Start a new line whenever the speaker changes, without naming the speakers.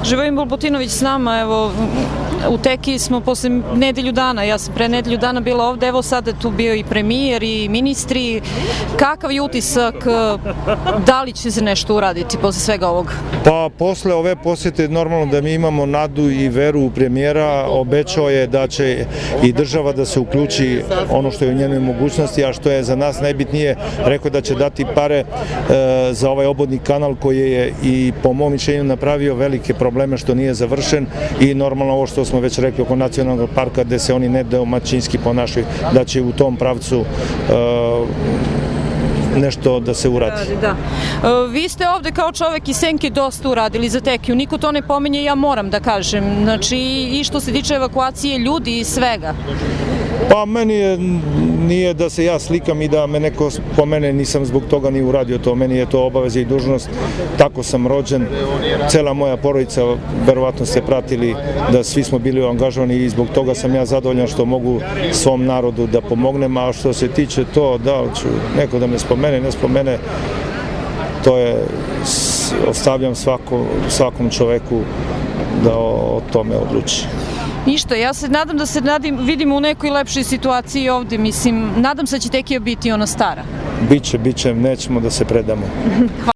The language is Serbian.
Živojin Bulbutinović s nama, evo, u Teki smo posle nedelju dana, ja sam pre nedelju dana bila ovde, evo sada tu bio i premijer i ministri. Kakav je utisak, da li će se nešto uraditi posle svega ovoga?
Pa posle ove posjete normalno da mi imamo nadu i veru u premijera, obećao je da će i država da se uključi ono što je u njenoj mogućnosti, a što je za nas najbitnije, rekao da će dati pare za ovaj obodni kanal koji je i po mom mišljenju napravio velike probleme što nije završen i normalno ovo što smo već rekli oko nacionalnog parka gde se oni nedomaćinski ponašaju, da će u tom pravcu nešto da se uradi.
Da. Vi ste ovde kao čovek iz Senke dosta uradili za Tekiju, niko to ne pominje, ja moram da kažem, znači i što se tiče evakuacije ljudi i svega.
Pa meni nije da se ja slikam i da me neko spomene, nisam zbog toga ni uradio to, meni je to obaveza i dužnost, tako sam rođen, cela moja porodica, verovatno ste pratili da svi smo bili angažovani i zbog toga sam ja zadovoljan što mogu svom narodu da pomognem, a što se tiče to, da li ću neko da me spomene, ne spomene, to je, ostavljam svakom čoveku da o tome odluči.
Ništa, ja se nadam da se vidimo u nekoj lepšoj situaciji ovde, mislim, nadam se da će Tekija biti ona stara.
Biće, nećemo da se predamo.